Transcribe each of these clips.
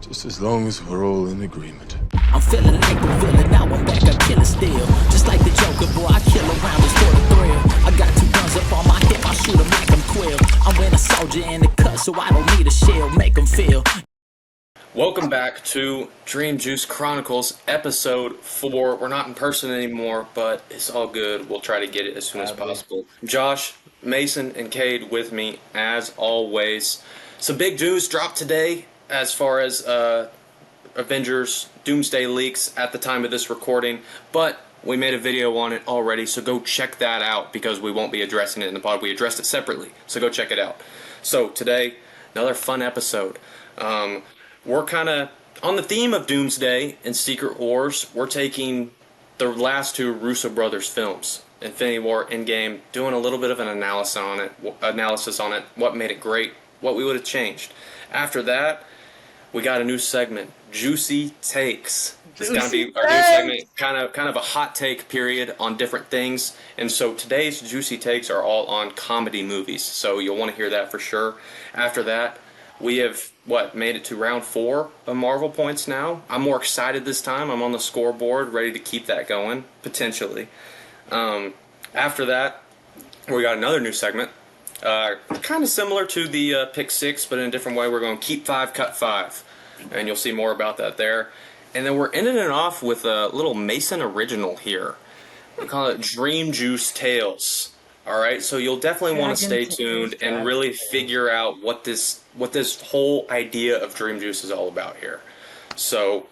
Just as long as we're all in agreement. I'm feeling like the villain, now I'm back, I kill it still. Just like the Joker, boy, I kill around just for the thrill. I got 2 guns up on my hip, I shoot 'em like I'm Quill. I'm wearing a soldier in the cut, so I don't need a shield, make 'em feel. Welcome back to Dream Juice Chronicles, episode 4. We're not in person anymore, but it's all good. We'll try to get it as soon as possible. Josh, Mason, and Cade with me, as always. Some big news dropped today as far as Avengers Doomsday leaks at the time of this recording, but we made a video on it already, so go check that out because we won't be addressing it in the pod. We addressed it separately, so go check it out. So today, another fun episode. We're kind of on the theme of Doomsday and Secret Wars. We're taking the last 2 Russo brothers films, Infinity War, Endgame, doing a little bit of an analysis on it, what made it great, what we would have changed. After that, we got a new segment, Juicy Takes. It's going to be our new segment, kind of a hot take period on different things. And so today's Juicy Takes are all on comedy movies, so you'll want to hear that for sure. After that, we have, made it to round 4 of Marvel points now. I'm more excited this time. I'm on the scoreboard, ready to keep that going, potentially. After that, we got another new segment. Kind of similar to the Pick 6, but in a different way. We're going to keep 5, cut 5. And you'll see more about that there. And then we're ending it off with a little Mason original here. We call it Dream Juice Tales. All right, so you'll definitely want to stay tuned and really figure out what this whole idea of Dream Juice is all about here. So,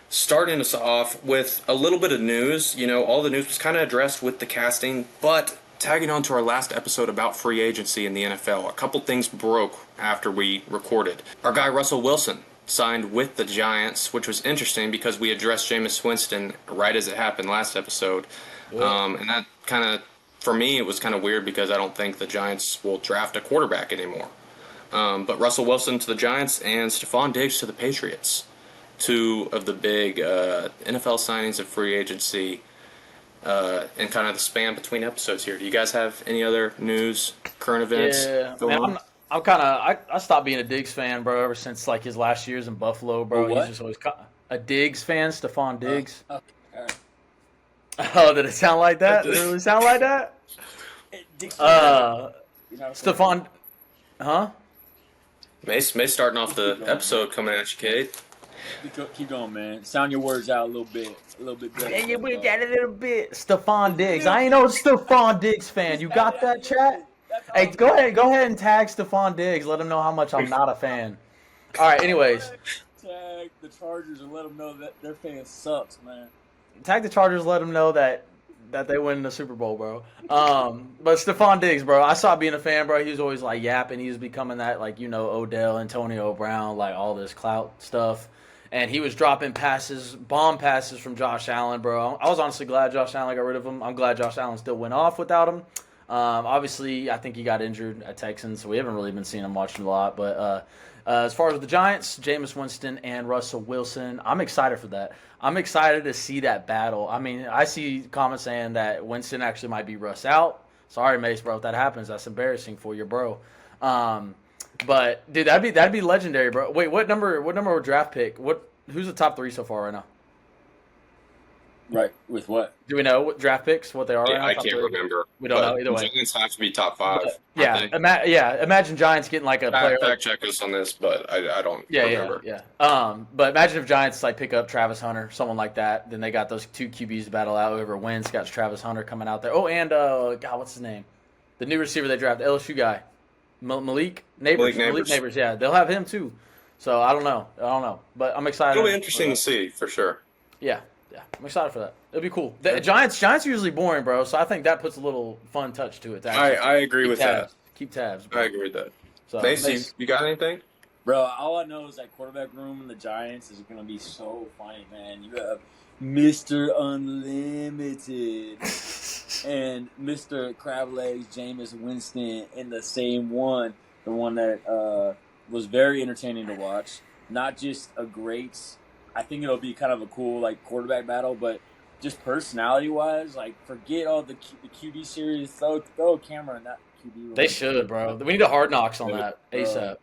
starting us off with a little bit of news. You know, all the news was kind of addressed with the casting, but tagging on to our last episode about free agency in the NFL, a couple things broke after we recorded. Our guy Russell Wilson signed with the Giants, which was interesting because we addressed Jameis Winston right as it happened last episode, and that kind of, for me, it was kind of weird because I don't think the Giants will draft a quarterback anymore. But Russell Wilson to the Giants and Stephon Diggs to the Patriots. 2 of the big NFL signings of free agency and kind of the span between episodes here. Do you guys have any other news, current events? Yeah, man, I stopped being a Diggs fan, bro, ever since like his last years in Buffalo, bro. He's just always a Diggs fan, Stephon Diggs. Okay. Oh, did it sound like that? Did it really sound like that? Stephon, huh? Mace starting off the episode coming at you, Kate. Keep going, man. Sound your words out a little bit better. Yeah, you went that a little bit. Stephon Diggs. I ain't no Stephon Diggs fan. You got that, chat? Hey, go ahead and tag Stephon Diggs. Let him know how much I'm not a fan. All right, anyways. Tag the Chargers and let them know that their fan sucks, man. Tag the Chargers, let them know that they win the Super Bowl, bro. But Stephon Diggs, bro, I stopped being a fan, bro. He was always like yapping. He was becoming that, like, you know, Odell, Antonio Brown, like all this clout stuff. And he was dropping passes, bomb passes from Josh Allen, bro. I was honestly glad Josh Allen got rid of him. I'm glad Josh Allen still went off without him. Obviously, I think he got injured at Texans, so we haven't really been seeing him watching a lot. But as far as the Giants, Jameis Winston and Russell Wilson, I'm excited for that. I'm excited to see that battle. I mean, I see comments saying that Winston actually might be Russ out. Sorry, Mace, bro. If that happens, that's embarrassing for you, bro. But dude, that'd be legendary, bro. Wait, what number or draft pick? Who's the top 3 so far right now? Right, with what? Do we know what draft picks, what they are right now? I can't remember. We don't know either way. Giants have to be top 5. Yeah, imagine Giants getting like a player. Fact check us on this, but I don't remember. Yeah. But imagine if Giants like pick up Travis Hunter, someone like that. Then they got those 2 QBs to battle out. Whoever wins got Travis Hunter coming out there. Oh, and God, what's his name? The new receiver they drafted, LSU guy, Malik Neighbors. Malik Neighbors. Yeah, they'll have him too. So I don't know, but I'm excited. It'll be interesting to see for sure. Yeah, I'm excited for that. It'll be cool. The Giants are usually boring, bro. So I think that puts a little fun touch to it. I agree with that. Keep tabs, bro. I agree with that. So, Macy, you got anything? Bro, all I know is that quarterback room in the Giants is going to be so funny, man. You have Mr. Unlimited and Mr. Crab Legs, Jameis Winston in the same one. The one that was very entertaining to watch. Not just a great, I think it'll be kind of a cool like quarterback battle, but just personality-wise, like forget all the QB series. Throw a camera in that QB room. They should, bro. We need a Hard Knocks on that ASAP.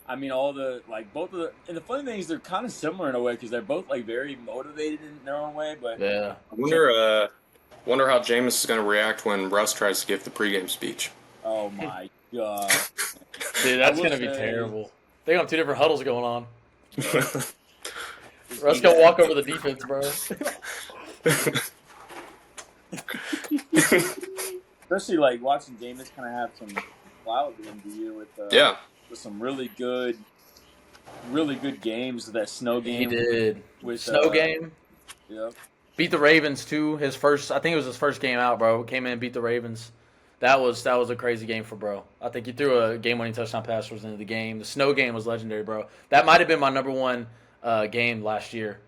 I mean, all the both of and the funny thing is they're kind of similar in a way because they're both like very motivated in their own way. But Yeah. I wonder how Jameis is going to react when Russ tries to give the pregame speech. oh my god, Dude, I that's will gonna be say- terrible. They got 2 different huddles going on. Yeah. Russ gonna walk over the defense, bro. Especially like watching Jameis kind of have some clout at the end of the year with Yeah. with some really good games. That snow He game did. with Snow game. Yep. Beat the Ravens too. I think it was his first game out, bro. Came in and beat the Ravens. That was a crazy game for bro. I think he threw a game-winning touchdown pass towards the end of the game. The snow game was legendary, bro. That might have been my number one game last year.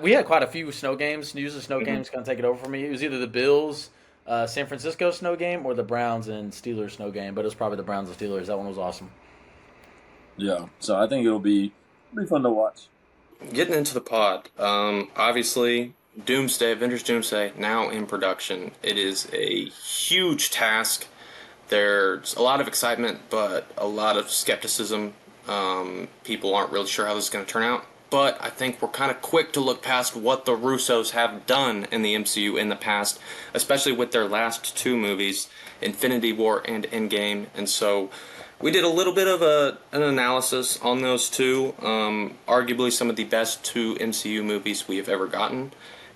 We had quite a few snow games. Usually snow games kind of take it over for me. It was either the Bills, San Francisco snow game, or the Browns and Steelers snow game. But it was probably the Browns and Steelers. That one was awesome. Yeah. So I think it'll be fun to watch. Getting into the pod, obviously, Avengers Doomsday, now in production. It is a huge task. There's a lot of excitement, but a lot of skepticism. People aren't really sure how this is going to turn out. But I think we're kind of quick to look past what the Russos have done in the MCU in the past, especially with their last 2 movies, Infinity War and Endgame. And so we did a little bit of an analysis on those 2, arguably some of the best 2 MCU movies we have ever gotten,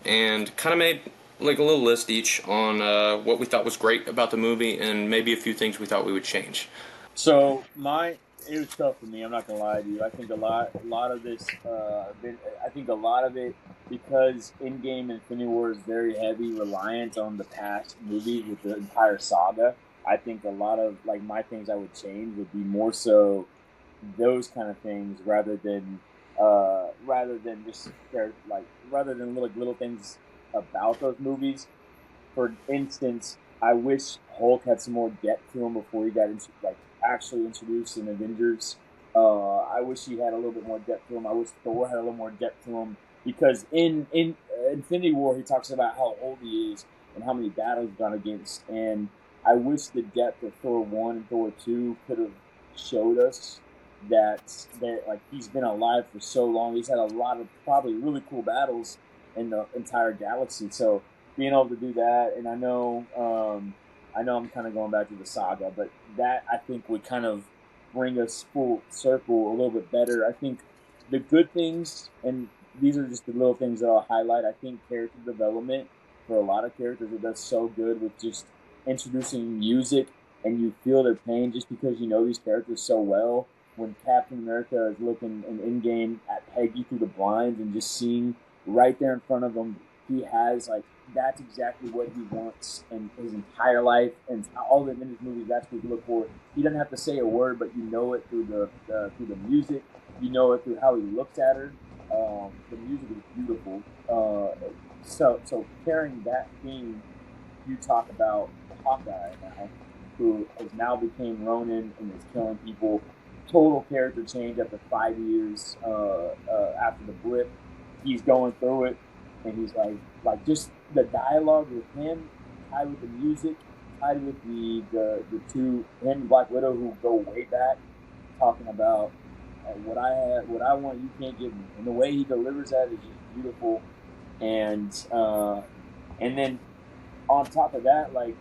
and kind of made like a little list each on what we thought was great about the movie and maybe a few things we thought we would change. So it was tough for me. I'm not gonna lie to you. I think a lot of this. I think a lot of it because Endgame and Infinity War is very heavy reliant on the past movies with the entire saga. I think a lot of like my things I would change would be more so those kind of things rather than just rather than little things about those movies. For instance, I wish Hulk had some more depth to him before he got actually introduced in Avengers. I wish he had a little bit more depth to him. I wish Thor had a little more depth to him because in Infinity War he talks about how old he is and how many battles he's gone against. And I wish the depth of Thor 1 and Thor 2 could have showed us that like he's been alive for so long. He's had a lot of probably really cool battles in the entire galaxy. So being able to do that, and I know I'm kind of going back to the saga, but that I think would kind of bring us full circle a little bit better. I think the good things, and these are just the little things that I'll highlight. I think character development for a lot of characters, it does so good with just introducing music, and you feel their pain just because you know these characters so well. When Captain America is looking in Endgame at Peggy through the blinds and just seeing right there in front of him, he has like that's exactly what he wants in his entire life, and all the Avengers movies. That's what you look for. He doesn't have to say a word, but you know it through the music. You know it through how he looks at her. The music is beautiful. So carrying that theme, you talk about Hawkeye now, who has now became Ronin and is killing people. Total character change after 5 years after the blip. He's going through it, and he's like just the dialogue with him, tied with the music, tied with the 2 him and Black Widow who go way back, talking about what I want you can't give me, and the way he delivers that is just beautiful. And then on top of that, I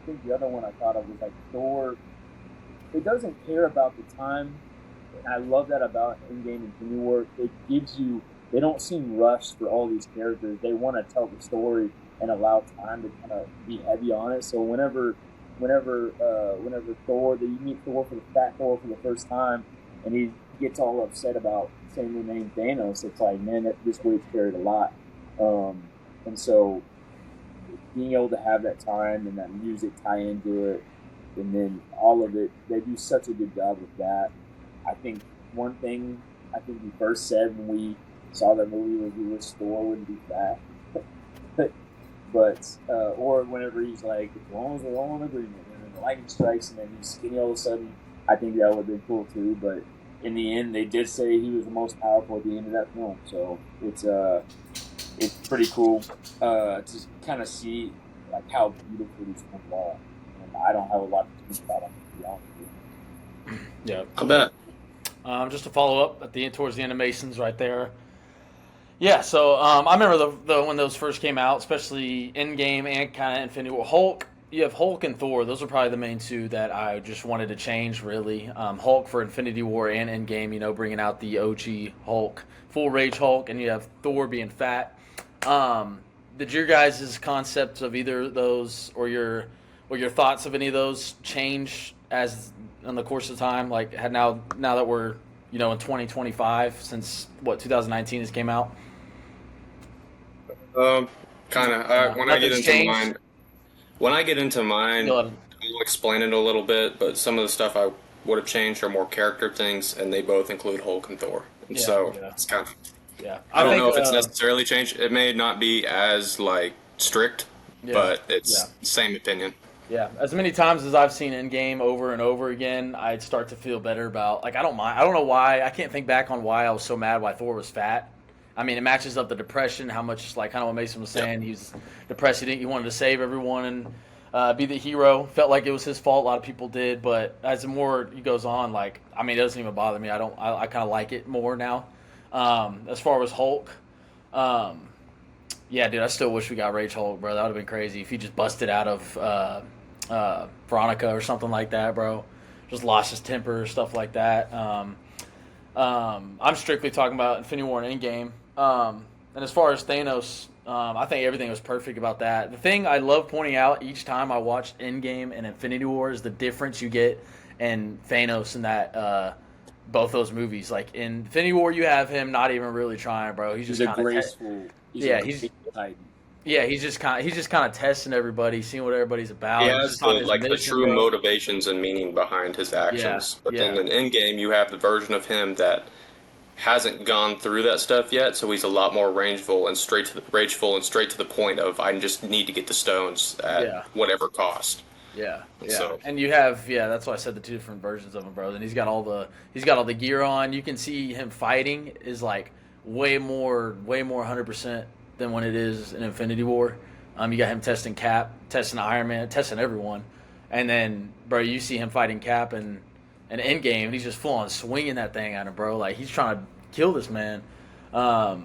think the other one I thought of was like Thor. It doesn't care about the time, and I love that about Endgame and Infinity War. It gives you. They don't seem rushed for all these characters. They want to tell the story and allow time to kind of be heavy on it. So whenever Thor, you meet Thor for the first time, and he gets all upset about saying the name Thanos, it's like, man, this weight's carried a lot. And so being able to have that time and that music tie into it, and then all of it, they do such a good job with that. I think one thing we first said when we saw that movie was we wish Thor wouldn't be fat. but or whenever he's like, as long as we're all in agreement, and then the lightning strikes and then he's skinny all of a sudden, I think that would have been cool too. But in the end, they did say he was the most powerful at the end of that film. So it's pretty cool to kind of see like how beautiful these films are. And I don't have a lot to think about them, to be honest with you. Yeah, I bet. Just to follow up at the end towards the end of Mason's right there. Yeah, so I remember the when those first came out, especially Endgame and kind of Infinity War. Hulk, you have Hulk and Thor. Those are probably the main two that I just wanted to change. Really, Hulk for Infinity War and Endgame. Bringing out the OG Hulk, full rage Hulk, and you have Thor being fat. Did your guys' concepts of either of those or your thoughts of any of those change as in the course of time? Like now that we're in 2025 since 2019 has came out. Kind of. When I get into changed. mine, I'll explain it a little bit. But some of the stuff I would have changed are more character things, and they both include Hulk and Thor. And it's kind of. Yeah, I don't know if it's necessarily changed. It may not be as strict, but it's same opinion. Yeah, as many times as I've seen Endgame over and over again, I'd start to feel better about I don't mind. I don't know why. I can't think back on why I was so mad why Thor was fat. I mean, it matches up the depression, how much kind of what Mason was saying. He was depressed. He wanted to save everyone and be the hero. Felt like it was his fault. A lot of people did, but as the more he goes on, it doesn't even bother me. I kind of like it more now. As far as Hulk, yeah, dude, I still wish we got Rage Hulk, bro. That would have been crazy if he just busted out of Veronica or something like that, bro. Just lost his temper, stuff like that. I'm strictly talking about Infinity War and Endgame. And as far as Thanos, I think everything was perfect about that. The thing I love pointing out each time I watch Endgame and Infinity War is the difference you get in Thanos in that both those movies. Like in Infinity War, you have him not even really trying, bro. He's just a graceful. He's just kind of testing everybody, seeing what everybody's about. He has the true motivations and meaning behind his actions. But then in Endgame, you have the version of him that hasn't gone through that stuff yet, so he's a lot more rageful and straight to the point of I just need to get the stones at whatever cost. Yeah. So. And you have that's why I said the two different versions of him, bro. And he's got all the gear on. You can see him fighting is way more 100% than when it is in Infinity War. You got him testing Cap, testing Iron Man, testing everyone, and then bro, you see him fighting Cap and Endgame, and he's just full on swinging that thing at him, bro. Like he's trying to kill this man. So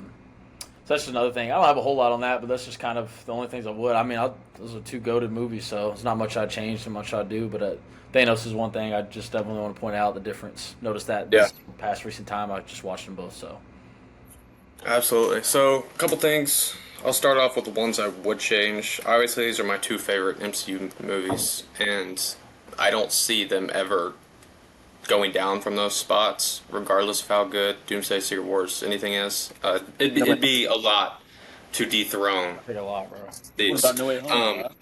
that's another thing. I don't have a whole lot on that, but that's just kind of the only things I would. I mean, those are two goated movies, so it's not much I'd change, and much I'd do. But Thanos is one thing I just definitely want to point out the difference. Notice that this past recent time I just watched them both. So absolutely. So a couple things. I'll start off with the ones I would change. Obviously, these are my two favorite MCU movies, and I don't see them ever going down from those spots, regardless of how good Doomsday, Secret Wars, anything is. It'd be a lot to dethrone. I think a lot, bro. These. What about No Way Home?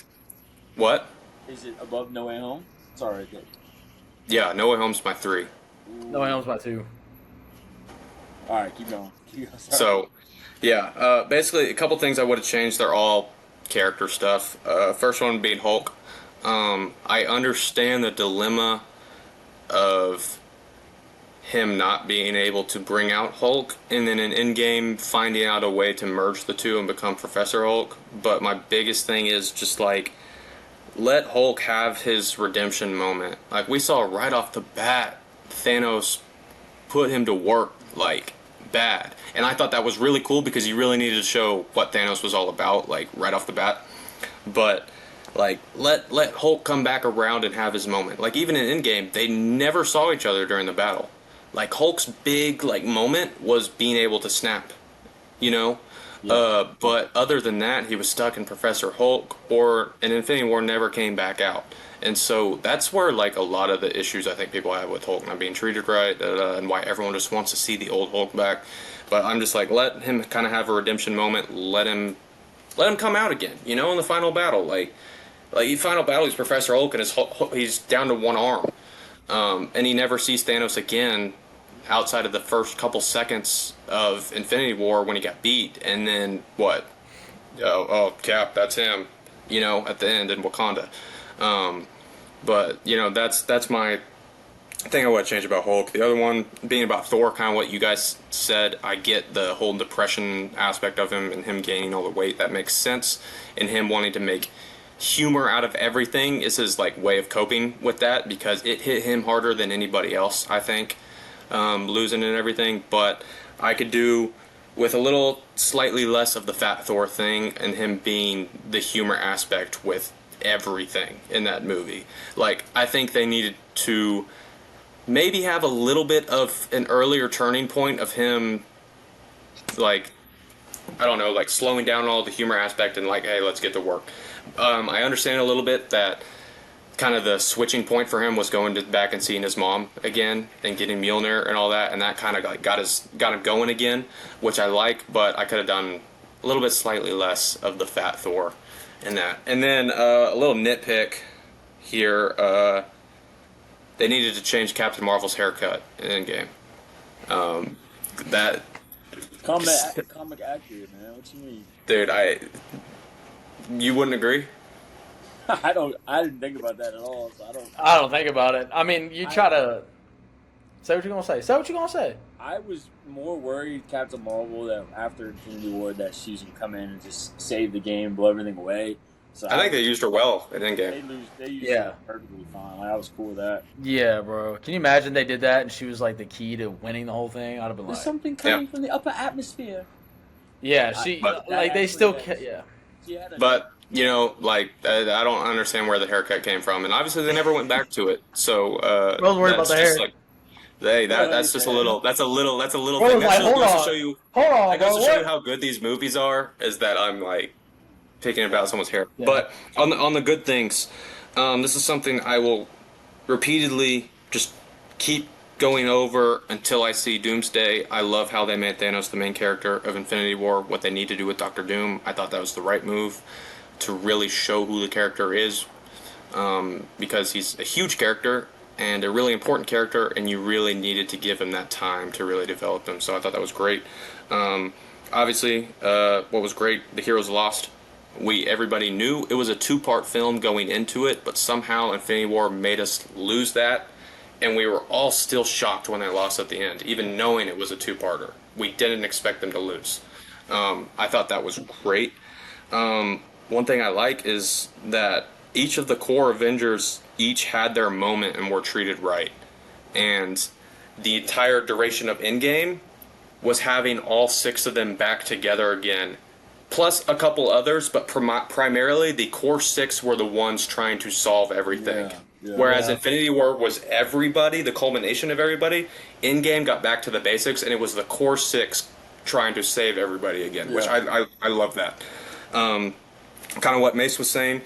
What? Is it above No Way Home? Sorry. Yeah, No Way Home's my 3. No Way Home's my 2. All right, keep going. So, basically a couple things I would have changed. They're all character stuff. First one being Hulk. I understand the dilemma of him not being able to bring out Hulk, and then in Endgame finding out a way to merge the two and become Professor Hulk. But my biggest thing is just let Hulk have his redemption moment. Like we saw right off the bat, Thanos put him to work bad, and I thought that was really cool because you really needed to show what Thanos was all about right off the bat. But let Hulk come back around and have his moment. Even in Endgame, they never saw each other during the battle. Hulk's big moment was being able to snap, but other than that, he was stuck in Professor Hulk, or in Infinity War never came back out. And so that's where a lot of the issues I think people have with Hulk not being treated right, and why everyone just wants to see the old Hulk back. But I'm just let him kind of have a redemption moment. Let him come out again, in the final battle. Final battle, he's Professor Hulk, and he's down to one arm. And he never sees Thanos again outside of the first couple seconds of Infinity War when he got beat. And then, what? Oh, Cap, that's him, at the end in Wakanda. But, that's my thing I would change about Hulk. The other one being about Thor, kind of what you guys said. I get the whole depression aspect of him and him gaining all the weight. That makes sense. And him wanting to make humor out of everything is his way of coping with that, because it hit him harder than anybody else, I think. losing and everything, but I could do with a little slightly less of the Fat Thor thing and him being the humor aspect with everything in that movie. Like, I think they needed to maybe have a little bit of an earlier turning point of him, like, I don't know, like slowing down all the humor aspect and like, hey, let's get to work. I understand a little bit that kind of the switching point for him was going back and seeing his mom again and getting Mjolnir and all that, and that kind of like got him going again, which I like. But I could have done a little bit slightly less of the Fat Thor in that. And then a little nitpick here: they needed to change Captain Marvel's haircut in Endgame. That Comic accurate, man. What you mean? dude, you wouldn't agree? I didn't think about that at all. So I don't think about it. I mean, you try to say what you're gonna say. Say what you're gonna say. I was more worried, Captain Marvel, that after Infinity War, that she's gonna come in and just save the game, blow everything away. So I think they used her well in Endgame. They used her perfectly fine. Like, I was cool with that. Yeah, bro. Can you imagine they did that and she was like the key to winning the whole thing? I'd have been There's like, something coming from the upper atmosphere. yeah, she But- like they still yeah. She had a But you know, like I don't understand where the haircut came from, and obviously they never went back to it. So I was worried about that's the just hair. like, hey, that's just a little. That's a little thing. was like, That hold goes to on. show you. Hold on, That goes bro. to show you What? how good these movies are. Is that I'm like picking about someone's hair. Yeah. But on the good things, this is something I will repeatedly just keep going over until I see Doomsday. I love how they made Thanos the main character of Infinity War. What they need to do with Doctor Doom, I thought that was the right move to really show who the character is, because he's a huge character and a really important character, and you really needed to give him that time to really develop him. So I thought that was great. Obviously, what was great, the heroes lost. Everybody knew it was a two-part film going into it, but somehow Infinity War made us lose that, and we were all still shocked when they lost at the end, even knowing it was a two-parter. We didn't expect them to lose. I thought that was great. One thing I like is that each of the core Avengers each had their moment and were treated right. And the entire duration of Endgame was having all 6 of them back together again. Plus a couple others, but primarily the core 6 were the ones trying to solve everything. Whereas Infinity War was everybody, the culmination of everybody. Endgame got back to the basics, and it was the core 6 trying to save everybody again, which I love that. Kind of what Mace was saying,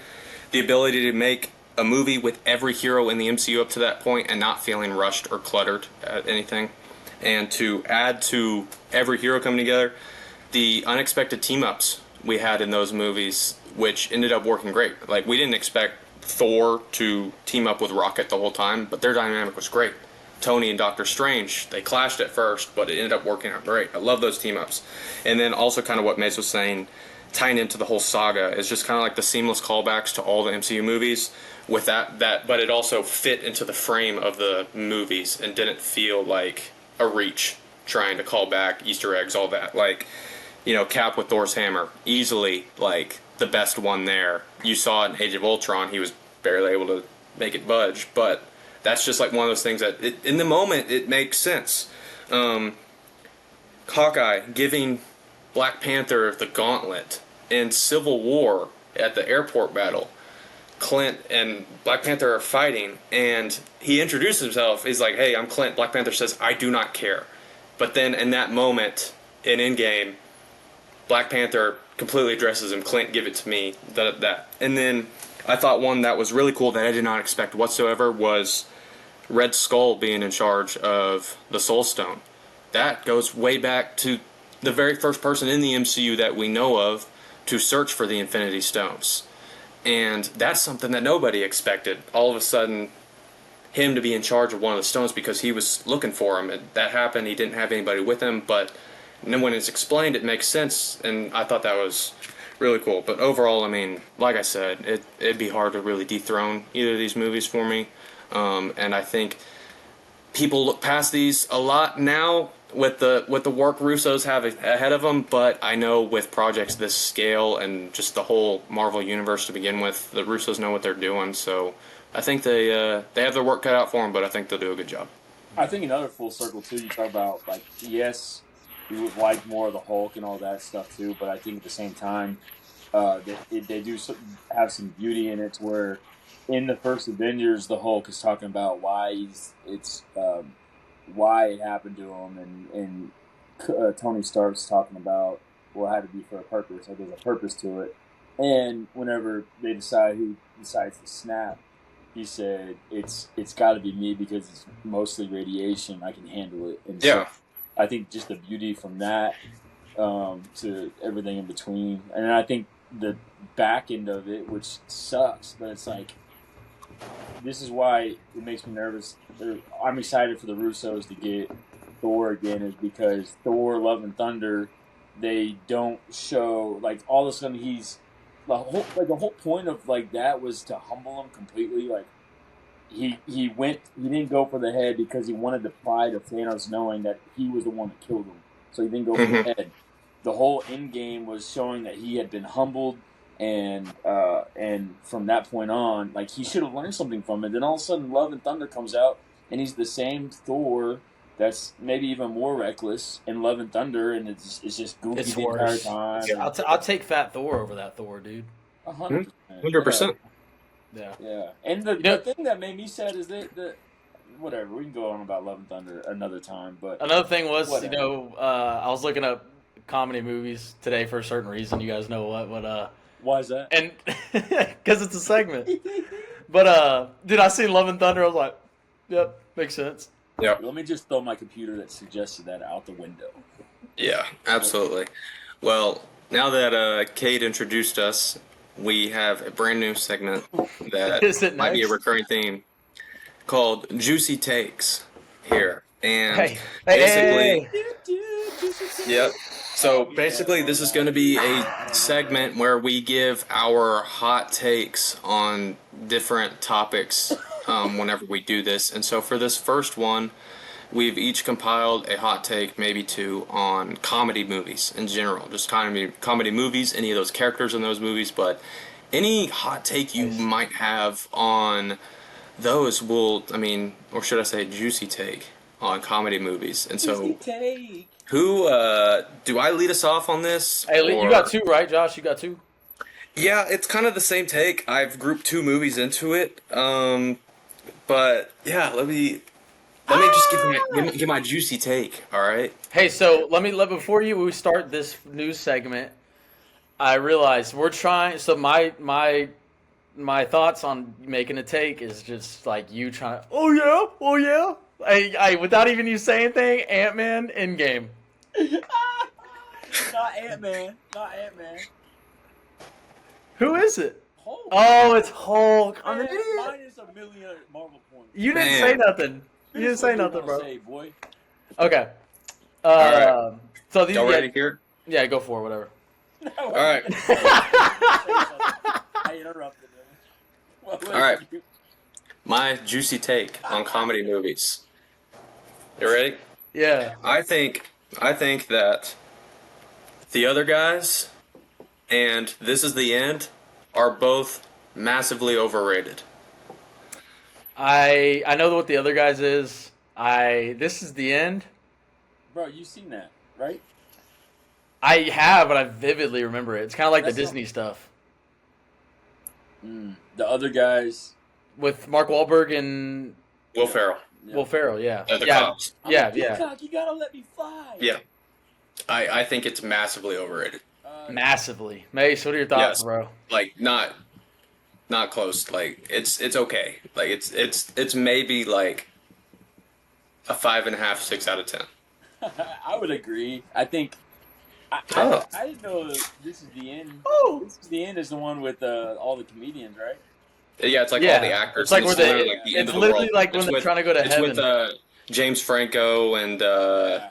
the ability to make a movie with every hero in the MCU up to that point and not feeling rushed or cluttered at anything, and to add to every hero coming together, the unexpected team-ups we had in those movies, which ended up working great. Like, we didn't expect Thor to team up with Rocket the whole time, but their dynamic was great. Tony and Doctor Strange, they clashed at first, but it ended up working out great. I love those team-ups. And then also kind of what Mace was saying, tying into the whole saga, is just kind of like the seamless callbacks to all the MCU movies with that, but it also fit into the frame of the movies and didn't feel like a reach trying to call back Easter eggs, all that. Like, you know, Cap with Thor's hammer, easily like the best one there. You saw it in Age of Ultron, he was barely able to make it budge, but that's just like one of those things that in the moment it makes sense. Hawkeye giving Black Panther the gauntlet in Civil War at the airport battle. Clint and Black Panther are fighting, and he introduces himself. He's like, hey, I'm Clint. Black Panther says, I do not care. But then in that moment, in Endgame, Black Panther completely addresses him. Clint, give it to me. That. And then I thought one that was really cool that I did not expect whatsoever was Red Skull being in charge of the Soul Stone. That goes way back to the very first person in the MCU that we know of to search for the Infinity Stones. And that's something that nobody expected. All of a sudden, him to be in charge of one of the stones because he was looking for him. And that happened. He didn't have anybody with him, but when it's explained, it makes sense. And I thought that was really cool. But overall, I mean, like I said, it'd be hard to really dethrone either of these movies for me. And I think people look past these a lot now with the work Russo's have ahead of them, but I know with projects this scale and just the whole Marvel universe to begin with, the Russos know what they're doing. So I think they have their work cut out for them, but I think they'll do a good job. I think another full circle too. You talk about like yes, you would like more of the Hulk and all that stuff too, but I think at the same time, they do have some beauty in it where in the first Avengers, the Hulk is talking about why why it happened to him, and Tony Stark's talking about well, it had to be for a purpose. Like there's a purpose to it, and whenever they decide who decides to snap, he said it's got to be me because it's mostly radiation. I can handle it. And Yeah. so I think just the beauty from that to everything in between, and I think the back end of it, which sucks, but it's like this is why it makes me nervous. I'm excited for the Russos to get Thor again, is because Thor: Love and Thunder, they don't show like all of a sudden he's the whole point of like that was to humble him completely. Like he didn't go for the head because he wanted the pride of Thanos knowing that he was the one that killed him. So he didn't go for the head. The whole Endgame was showing that he had been humbled, and from that point on, like he should have learned something from it. Then all of a sudden, Love and Thunder comes out, and he's the same Thor that's maybe even more reckless in Love and Thunder, and it's just goofy It's the entire worse. time. I'll take Fat Thor over that Thor, dude. 100%. 100%. Yeah. Yeah, and the thing that made me sad is that whatever, we can go on about Love and Thunder another time. But Another thing was, whatever. I was looking up comedy movies today for a certain reason. You guys know what, Why is that? and because it's a segment. But dude, I seen Love and Thunder. I was like, yep, makes sense. Yeah. Let me just throw my computer that suggested that out the window. Yeah, absolutely. Well, now that Kate introduced us, we have a brand new segment that Is it might be a next? recurring theme called Juicy Takes here. And Hey, basically, hey. yep. So basically, this is going to be a segment where we give our hot takes on different topics whenever we do this. And so for this first one, we've each compiled a hot take, maybe two, on comedy movies in general. Just comedy movies, any of those characters in those movies, but any hot take you might have on those will, or should I say juicy take on comedy movies. And so, who, do I lead us off on this? Hey, you or- got two, right, Josh? You got two? Yeah, it's kind of the same take. I've grouped two movies into it. But yeah, let me just give my juicy take. All right. Hey, so before we start this news segment, I realized we're trying. So my thoughts on making a take is just like you trying. Oh yeah. I without even you saying anything. Ant-Man, Endgame. Not Ant-Man. Not Ant-Man. Who is it? Hulk. Oh, it's Hulk. I'm an Man, idiot. mine is a million Marvel points. You didn't Man. say nothing. You didn't say What nothing, you bro. gonna say, boy? Okay. right. So these Y'all ready here? Yeah, go for it. Whatever. All right. I interrupted him. All right. My juicy take on comedy movies. You ready? Yeah. I think that The Other Guys and This Is the End are both massively overrated. I know what The Other Guys is. This Is the End. Bro, you seen that, right? I have, but I vividly remember it. It's kind of like That's the Disney stuff The Other Guys. with Mark Wahlberg and Will Ferrell. Yeah. Will Ferrell. Yeah. The yeah. cops. I'm Yeah. a peacock, you gotta let me fly. Yeah. I think it's massively overrated. Massively. Mace, what are your thoughts, Yes. bro? Like not close. Like it's okay. Like it's maybe like a 5.5, 6 out of 10. I would agree. I think. I didn't know This Is the End. Oh. This Is the End is the one with all the comedians, right? Yeah, it's like Yeah. all the actors. It's like and where literally, they. like, the end It's of the literally world. like when It's they're with- trying to go to It's heaven. with James Franco and Yeah.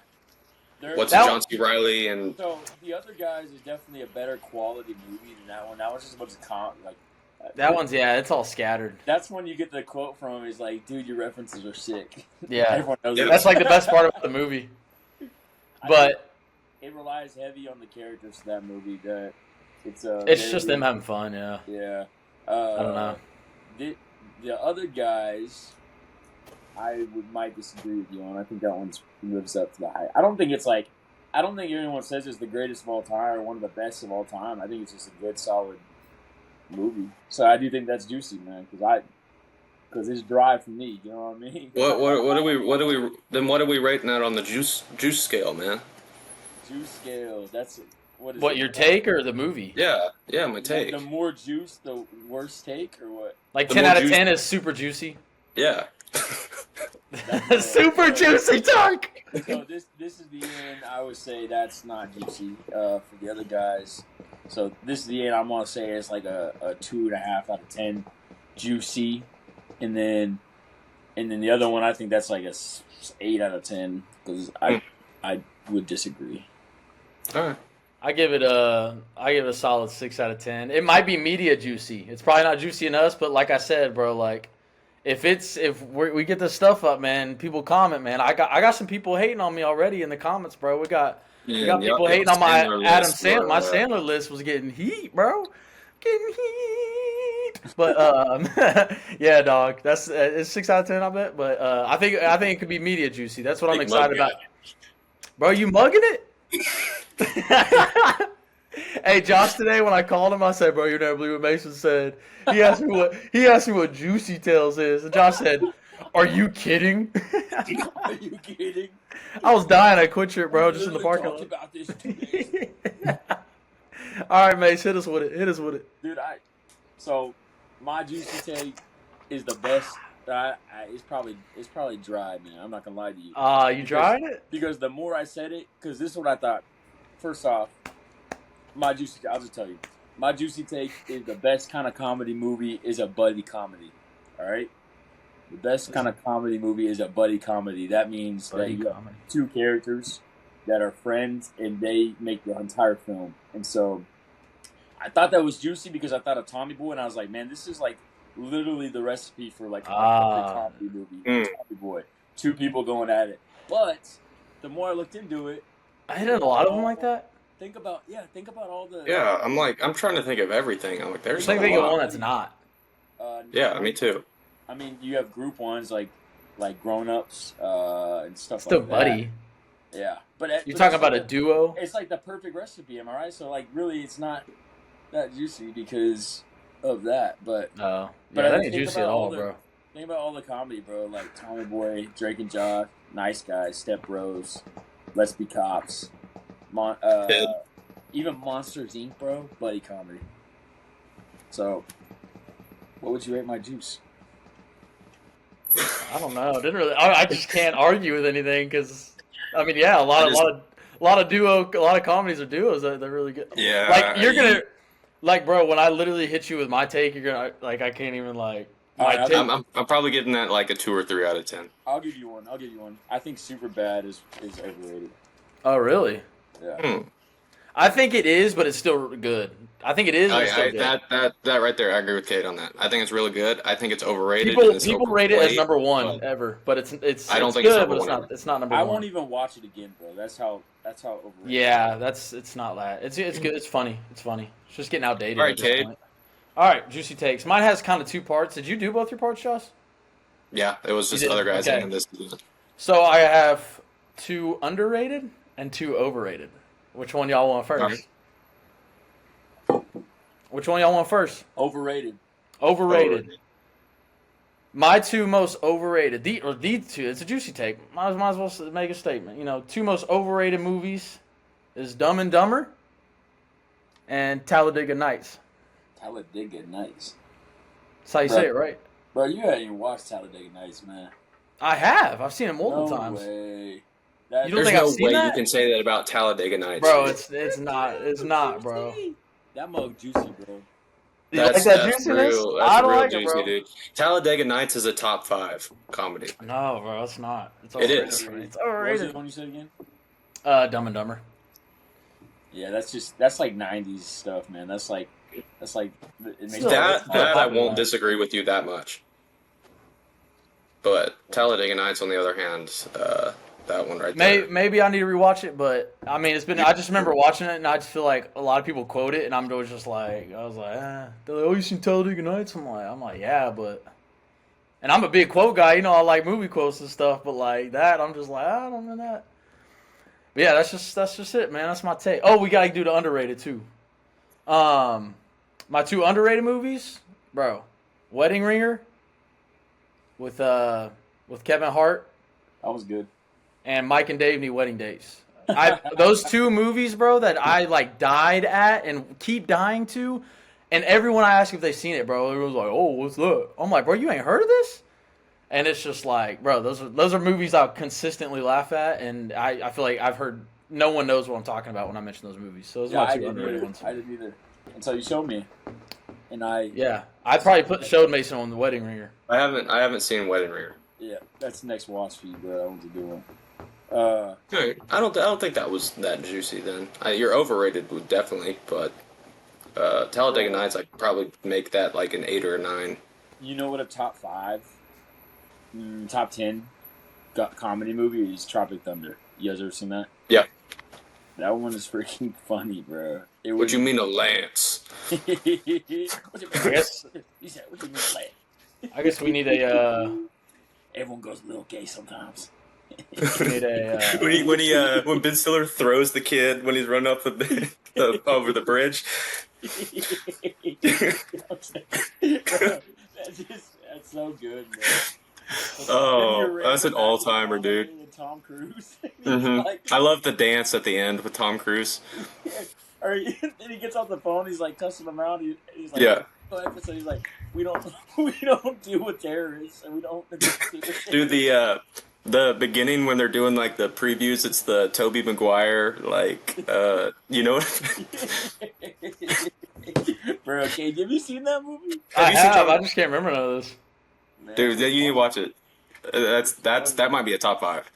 They're- John C. Reilly and So The Other Guys is definitely a better quality movie than that one. That one's just a bunch of That one's it's all scattered. That's when you get the quote from. He's like, "Dude, your references are sick." Yeah. Everyone knows Yeah, it. That's like the best part of the movie. I But think it relies heavy on the characters of that movie. That it's just them having fun. Yeah. Yeah. I don't know. The Other Guys. might disagree with you on. I think that one lives up to the hype. I don't think anyone says it's the greatest of all time or one of the best of all time. I think it's just a good, solid movie. So I do think that's juicy, man, because it's dry for me. You know what I mean? What are we rating that on the juice scale, man? Juice scale. That's what is What, it? your take or the movie? Yeah, my take. The more juice, the worse take, or what? Like The 10 more out of juice- 10 is super juicy. Yeah. Super juicy talk. So this is the end. I would say that's not juicy for the other guys. So this is the end. I'm gonna say it's like a 2.5 out of 10 juicy, and then the other one I think that's like a 8 out of 10 because I would disagree. All right. I give it a solid 6 out of 10. It might be media juicy. It's probably not juicy in us, but like I said, bro, like if we get this stuff up, man, people comment, man. I got some people hating on me already in the comments, bro. We got people hating on my Adam Sandler. My Sandler list was getting heat, bro. Getting heat. But yeah, dog. That's it's 6 out of 10, I bet. But I think it could be media juicy. That's what I'm excited about. Bro, you mugging it? Hey, Josh, today when I called him, I said, "Bro, you never believe what Mason said." He asked me what Juicy Tales is, and Josh said, "Are you kidding?" Are you kidding? I was dying. I quit shirt, bro, just in the parking lot. About this 2 days. All right, Mace, hit us with it. Dude, so my juicy take is the best. It's probably dry, man. I'm not gonna lie to you. You tried it? Because the more I said it, because this is what I thought. First off, I'll just tell you, my juicy take is the best kind of comedy movie is a buddy comedy. All right, the best kind of comedy movie is a buddy comedy. That means that you have two characters that are friends and they make the entire film. And so, I thought that was juicy because I thought of Tommy Boy, and I was like, man, this is like literally the recipe for like a comedy movie. Tommy Boy, two people going at it. But the more I looked into it, I hit a lot of them like that. Think about all the. Yeah, I'm trying to think of everything. I'm like, there's Think a of lot. one that's not. Yeah, me too. I mean, you have group ones like Grown Ups and stuff Still like buddy. that. Yeah, but You're talking about a duo. It's like the perfect recipe, am I right? So like, really, it's not that juicy because of that. But Yeah, but that I ain't think juicy about at all, all the- bro. think about all the comedy, bro. Like Tommy Boy, Drake and Josh, Nice Guys, Step Bros, Let's Be Cops, even Monsters Inc., bro. Buddy comedy. So, what would you rate my juice? I don't know. I just can't argue with anything because, I mean, yeah, a lot of comedies are duos. They're really good. Yeah, like you're gonna, like, bro. When I literally hit you with my take, you're gonna like, I can't even like. My take. I'm probably getting that like a 2 or 3 out of 10. I'll give you one. I think Superbad is overrated. Oh, really? Yeah. I think it is, but it's still good. I think it is. But it's still good. That right there, I agree with Kate on that. I think it's really good. I think it's overrated. People rate it as number one ever, but it's I don't think good, it's number but one. it's not number one. I won't even watch it again, bro. That's how overrated. Yeah, it's not that. It's good. It's funny. It's just getting outdated. All right, at this Cade. point. All right, juicy takes. Mine has kind of 2 parts. Did you do both your parts, Josh? Yeah, it was just You did? other guys Okay. and this. So I have 2 underrated and 2 overrated. Which one y'all want first? Which one y'all want first? Overrated. Overrated. My 2 most overrated. The 2. It's a juicy take. Might as well make a statement. 2 most overrated movies is Dumb and Dumber and Talladega Nights. Talladega Nights. That's how you say it, right? Bro, you haven't even watched Talladega Nights, man. I have. I've seen it multiple No times. way. You don't There's think I've no seen way that? you can say that about Talladega Nights. Bro, it's not, bro. That mug juicy, bro. You like that juiciness? real, I don't real like juicy, it, bro. dude. Talladega Nights is a top 5 comedy. No, bro, it's not. It's It overrated. is. It's What was overrated. the one you said again? Dumb and Dumber. Yeah, that's like 90s stuff, man. That's like it makes Still, That it's not I popular. won't disagree with you that much. But Talladega Nights, on the other hand, that one right there. Maybe I need to rewatch it, but I mean, it's been. I just remember watching it, and I just feel like a lot of people quote it, and I'm always just like, They're like, oh, you seen Talladega Nights? I'm like, yeah, but. And I'm a big quote guy. You know, I like movie quotes and stuff. But like that, I'm just like, I don't know that. But yeah, that's just it, man. That's my take. Oh, we gotta do the underrated too. My 2 underrated movies, bro. Wedding Ringer with Kevin Hart That was good. and Mike and Dave Need Wedding Dates. Those 2 movies, bro, that I like died at and keep dying to, and everyone I ask if they've seen it, bro, everyone's like, "Oh, what's that?" I'm like, "Bro, you ain't heard of this?" And it's just like, bro, those are movies I'll consistently laugh at, and I feel like I've heard no one knows what I'm talking about when I mention those movies. So those are my 2 underrated ones. I didn't either until you showed me, and I probably showed Mason on the Wedding Ringer. I haven't seen Wedding Ringer. Yeah, that's the next watch for you, bro. That one's a good one. Okay. I don't think that was that juicy then. You're overrated, definitely, but Talladega Nights, I'd probably make that like an 8 or a 9. You know what a top 5, top 10 comedy movie is? Tropic Thunder. You guys ever seen that? Yeah. That one is freaking funny, bro. What you mean a lance? What you mean? He said, "What you mean, lance?" I guess we need a. Everyone goes a little gay sometimes. We need a. When Ben Stiller throws the kid when he's running up over the bridge. That's so good, man. Oh, that's an all-timer, dude. Tom Cruise. I love the dance at the end with Tom Cruise. Or then he gets off the phone. He's like cussing them out. He's like, yeah. So he's like, we don't deal with terrorists, and we don't. Dude, the beginning when they're doing like the previews, it's the Tobey Maguire like you know. Bro, okay, have you seen that movie? I have. I just can't remember none of this. Man, dude, you need to watch it. That might be a top 5.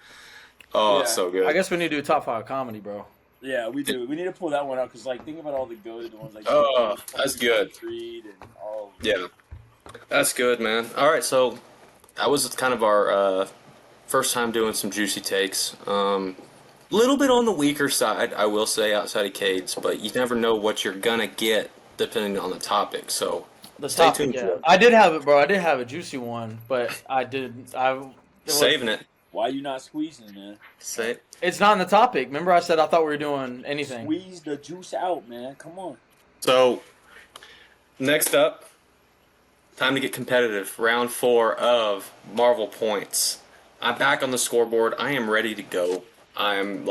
Oh, Yeah. so good. I guess we need to do top 5 comedy, bro. Yeah, we do. We need to pull that one out because, like, think about all the good ones. Like, that's good. Creed and all. Yeah, that's good, man. All right, so that was kind of our first time doing some juicy takes. Little bit on the weaker side, I will say, outside of Cade's, but you never know what you're gonna get depending on the topic. So stay tuned. Yeah. I did have it, bro. I did have a juicy one, but Saving it. Why you not squeezing, man? Say It's not in the topic. Remember, I said I thought we were doing anything. Squeeze the juice out, man. Come on. So next up, time to get competitive. Round 4 of Marvel points. I'm back on the scoreboard. I am ready to go. I'm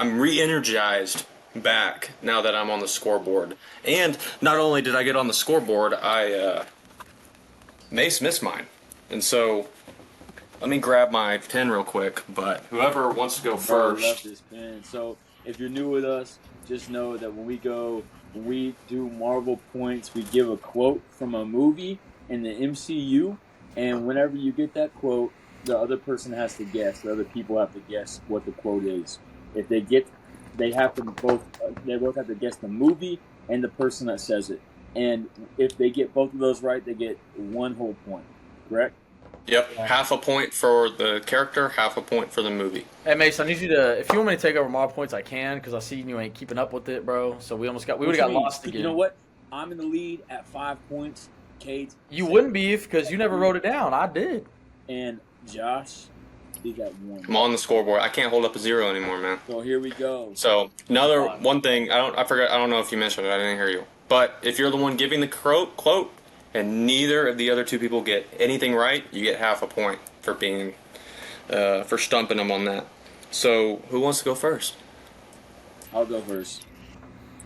re-energized back now that I'm on the scoreboard. And not only did I get on the scoreboard, Mace missed mine. And so let me grab my pen real quick, but whoever wants to go first. I love this pen. So if you're new with us, just know that when we do Marvel points, we give a quote from a movie in the MCU, and whenever you get that quote, the other person has to guess. The other people have to guess what the quote is. If they both have to guess the movie and the person that says it. And if they get both of those right, they get 1 whole point. Correct? Yep, half a point for the character, half a point for the movie. Hey, Mace, I need you to, if you want me to take over Marvel points, I can, because I see you ain't keeping up with it, bro. So we would have got lost again. You know what? I'm in the lead at 5 points. Kate. You wouldn't be because you never wrote it down. I did. And Josh, he got 1. I'm on the scoreboard. I can't hold up a 0 anymore, man. So here we go. So one thing, I don't know if you mentioned it, I didn't hear you. But if you're the one giving the quote, and neither of the other 2 people get anything right, you get half a point for being for stumping them on that. So who wants to go first? I'll go first.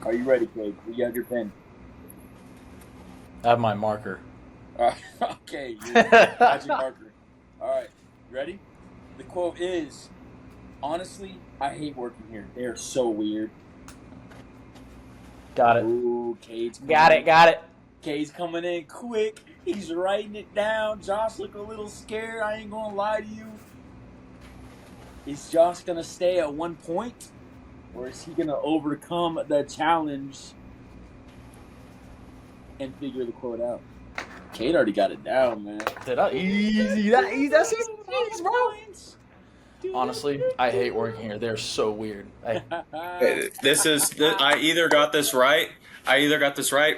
Are you ready, Craig? You have your pen. I have my marker. Okay, magic marker. All right, ready? The quote is, "Honestly, I hate working here. They are so weird." Got it. Ooh, Cade's Got it. Cade's coming in quick. He's writing it down. Josh look a little scared. I ain't gonna lie to you. Is Josh gonna stay at 1 point, or is he gonna overcome the challenge and figure the quote out? Cade already got it down, man. Easy. That's easy, bro. Honestly, I hate working here. They're so weird. I either got this right,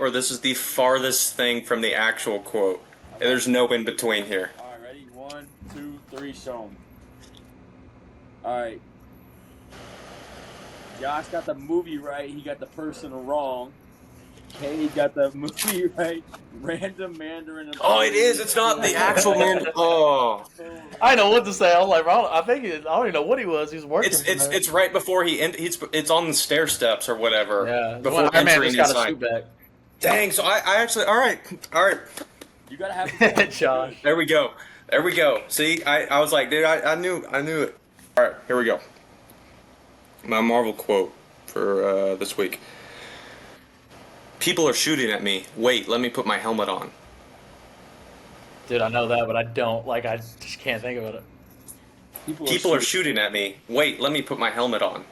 or this is the farthest thing from the actual quote. There's no in between here. All right, already shown. All right. Josh got the movie right. He got the person wrong. Kay got the movie right. Random Mandarin. Oh, it is. It's not the actual man. Oh, I know what to say. I was like, bro, I don't even know what he was. He was working. it's right before it's on the stair steps or whatever. Yeah, before Iron Man entering just got a inside. suit back. Dang. So I actually. All right. You gotta have Josh. There we go. See, I was like, dude, I knew it. All right, here we go. My Marvel quote for this week. People are shooting at me. Wait, let me put my helmet on. Dude, I know that, but I don't. Like, I just can't think of it. People are shooting at me. Wait, let me put my helmet on.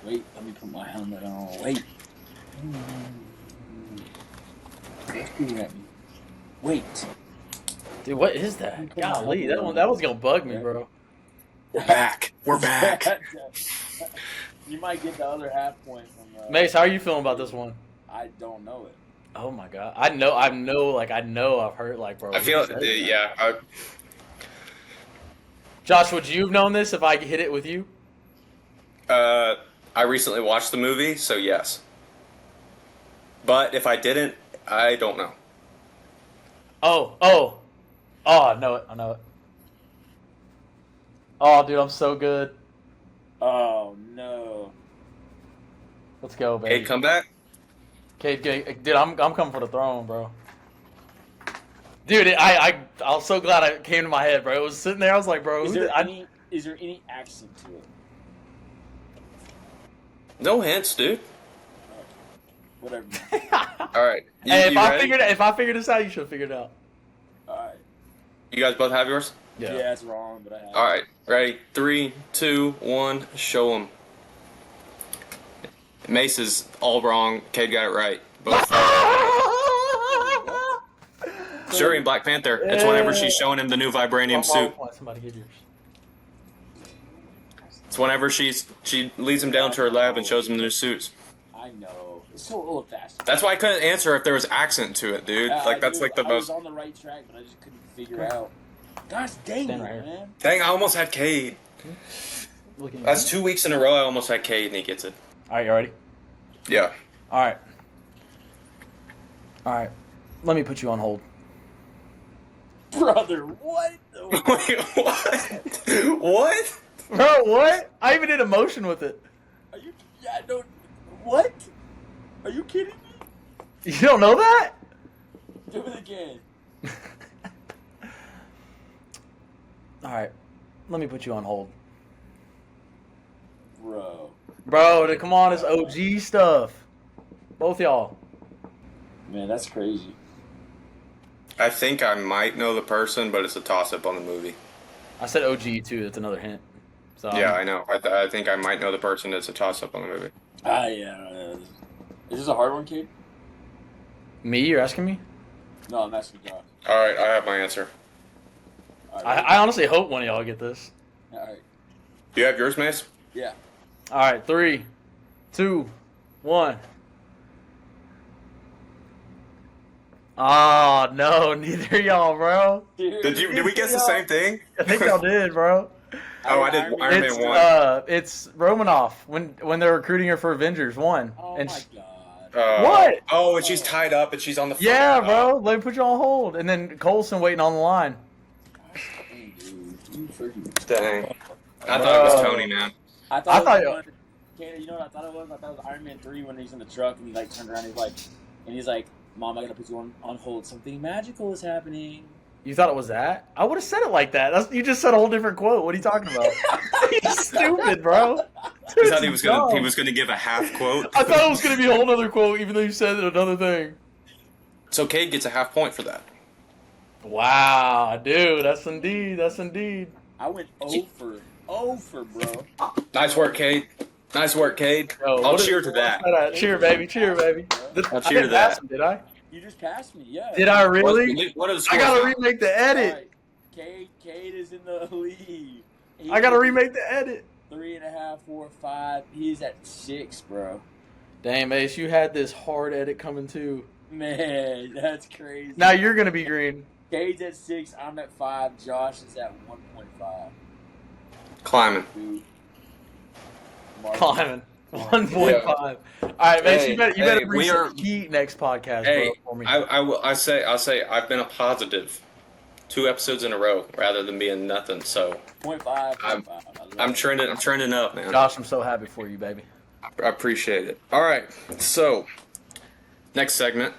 Wait, let me put my helmet on. Wait. They're shooting at me. Wait. Dude, what is that? Golly, that was gonna bug me, bro. We're back. We're back. You might get the other half point from. Mace, how are you feeling about this one? I don't know it. Oh my god, I know, I've heard, like, bro. I feel, yeah. Josh, would you have known this if I hit it with you? I recently watched the movie, so yes. But if I didn't, I don't know. Oh, I know it. Oh, dude, I'm so good. Oh no. Let's go, baby. Hey, come back. Okay, dude, I'm coming for the throne, bro. Dude, I was so glad it came to my head, bro. It was sitting there. I was like, bro, Is there any accent to it? No hints, dude. Whatever. All right. Hey, You ready? if I figured this out, you should have figured it out. All right. You guys both have yours? Yeah, it's wrong, but I have. All right. Ready? 3, 2, 1. Show them. Mace is all wrong. Cade got it right. Both. Shuri in Black Panther. It's whenever she's showing him the new vibranium suit. Somebody give yours. It's whenever she leads him down to her lab and shows him the new suits. I know. It's so old fashioned. That's why I couldn't answer if there was accent to it, dude. Like that's like the I was most. on the right track, but I just couldn't figure out. Gosh dang it, Stand right here. man. Dang, I almost had Cade. That's 2 weeks in a row I almost had Cade and he gets it. All right, you ready? Yeah. All right. Let me put you on hold. Brother, what? Wait, what? What? Bro, what? I even did a motion with it. Are you? Yeah, no. What? Are you kidding me? You don't know that? Do it again. All right. Let me put you on hold. Bro, Come on, it's OG stuff. Both y'all. man, that's crazy. I think I might know the person, but it's a toss-up on the movie. I said OG too. That's another hint. So Yeah, I know. I think I might know the person. It's a toss-up on the movie. Yeah. Is this a hard one, kid? Me? You're asking me? No, I'm asking Josh. All right, I have my answer. All right. I honestly hope one of y'all get this. All right. Do you have yours, Mace? Yeah. All right, 3, 2, 1. Oh no, neither of y'all, bro. Did we guess the same thing? I think y'all did, bro. Oh, I did. Iron It's Man 1. it's Romanoff when they're recruiting her for Avengers 1. Oh and my sh- god. What? Oh, and she's tied up and she's on the front. Yeah, bro. Let me put you on hold, and then Coulson waiting on the line. Dang, dude. You freaking. Dang. I thought it was Tony, man. I thought you know what I thought it was? I thought it was Iron Man 3 when he's in the truck and he like turned around and he's like, Mom, I gotta put you on hold. Something magical is happening. You thought it was that? I would have said it like that. You just said a whole different quote. What are you talking about? You're stupid, bro. He thought he was gonna give a half quote. I thought it was gonna be a whole other quote, even though you said another thing. So Cade gets a half point for that. Wow, dude, that's indeed. I went over, bro. Nice work, Cade. Nice work, Cade. Yo, I'll what is- cheer to that. Cheer, baby. I'll I cheer to didn't pass that. him, did I? You just passed me, yeah. Did I really? What are the I scores gotta now? remake the edit. Right. Cade is in the lead. I gotta remake the edit. 3.5, 4, 5. He's at 6, bro. Damn, Ace, you had this hard edit coming too. Man, that's crazy. Now you're gonna be green. Cade's at 6. I'm at 5. Josh is at 1.5. Climbing. Dude. Climbing. 1.5. All right, Mason, you better bring some heat next podcast, bro, for me. I'll say I've been a positive 2 episodes in a row rather than being nothing. So 0.5. I'm trending up, man. Josh, I'm so happy for you, baby. I appreciate it. All right, so next segment,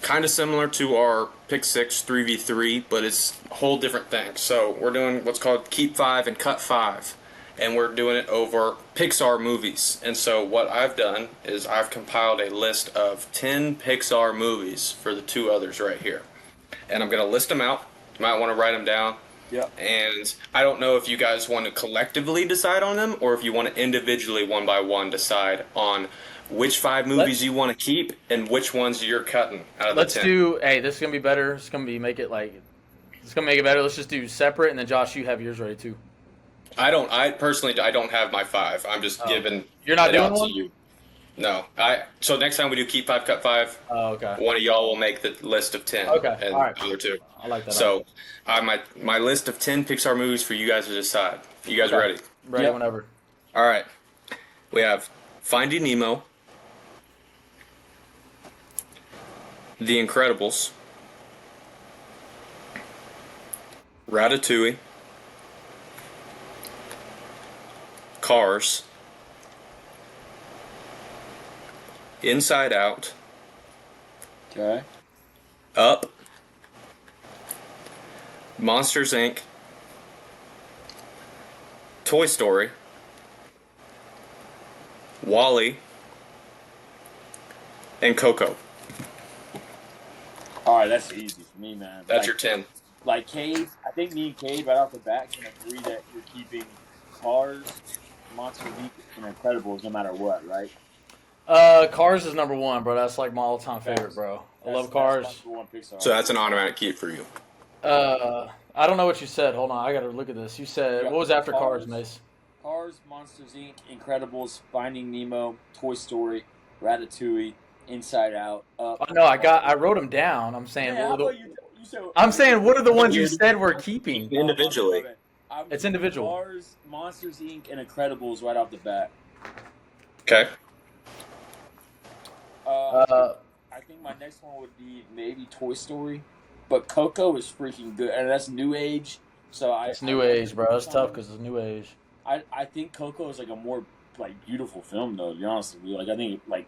kind of similar to our Pick 6 3v3, but it's a whole different thing. So we're doing what's called Keep 5 and Cut 5. And we're doing it over Pixar movies. And so what I've done is I've compiled a list of 10 Pixar movies for the 2 others right here. And I'm going to list them out. You might want to write them down. Yep. And I don't know if you guys want to collectively decide on them or if you want to individually, one by one, decide on which 5 movies you want to keep and which ones you're cutting out of the 10. Hey, this is going to be better. It's going to make it better. Let's just do separate, and then Josh, you have yours ready too. I personally don't have my 5. I'm just giving You're not it doing out one? to you. No. So next time we do Keep 5, Cut 5, okay. one of y'all will make the list of 10. Okay, And all right. the other 2. I like that. So my list of 10 Pixar movies for you guys to decide. You guys ready? Ready whenever. All right. We have Finding Nemo, The Incredibles, Ratatouille, Cars, Inside Out, Okay. Up, Monsters Inc., Toy Story, Wall-E, and Coco. All right, that's easy for me, man. That's your 10. Like Cade, I think me and Cade right off the bat can agree that you're keeping Cars, Monsters Inc., and Incredibles no matter what, right? Cars is number 1, bro. That's like my all-time favorite, bro. I love Cars. That's number 1 Pixar. So that's an automatic keep for you. I don't know what you said. Hold on, I gotta look at this. You said, what was after Cars, Mace? Cars, Monsters Inc., Incredibles, Finding Nemo, Toy Story, Ratatouille, Inside Out, Up. Oh, no, I wrote them down. I'm saying, Yeah, what are you said, I'm saying, what are the ones you said we're keeping? Individually. It's individual. Cars, Monsters Inc., and Incredibles right off the bat. Okay. I think my next one would be maybe Toy Story, but Coco is freaking good, and that's new age. So It's new age, bro. It's tough because it's new age. I think Coco is like a more like beautiful film, though. To be honest with you, like I think it like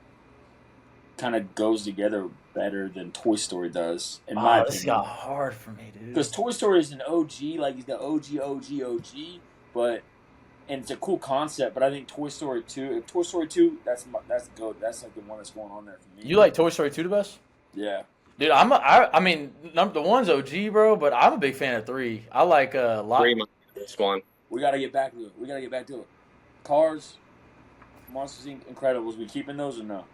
kind of goes together better than Toy Story does, in my opinion. This got hard for me, dude. Because Toy Story is an OG, like he's the OG, but and it's a cool concept. But I think Toy Story 2, if Toy Story 2, that's good. That's like the one that's going on there for me. You like Toy Story 2 the best? Yeah. Dude, I mean, the one's OG, bro, but I'm a big fan of 3. I like a lot. 3 this one. We gotta get back to it. Cars, Monsters Inc., Incredibles. We keeping those or no?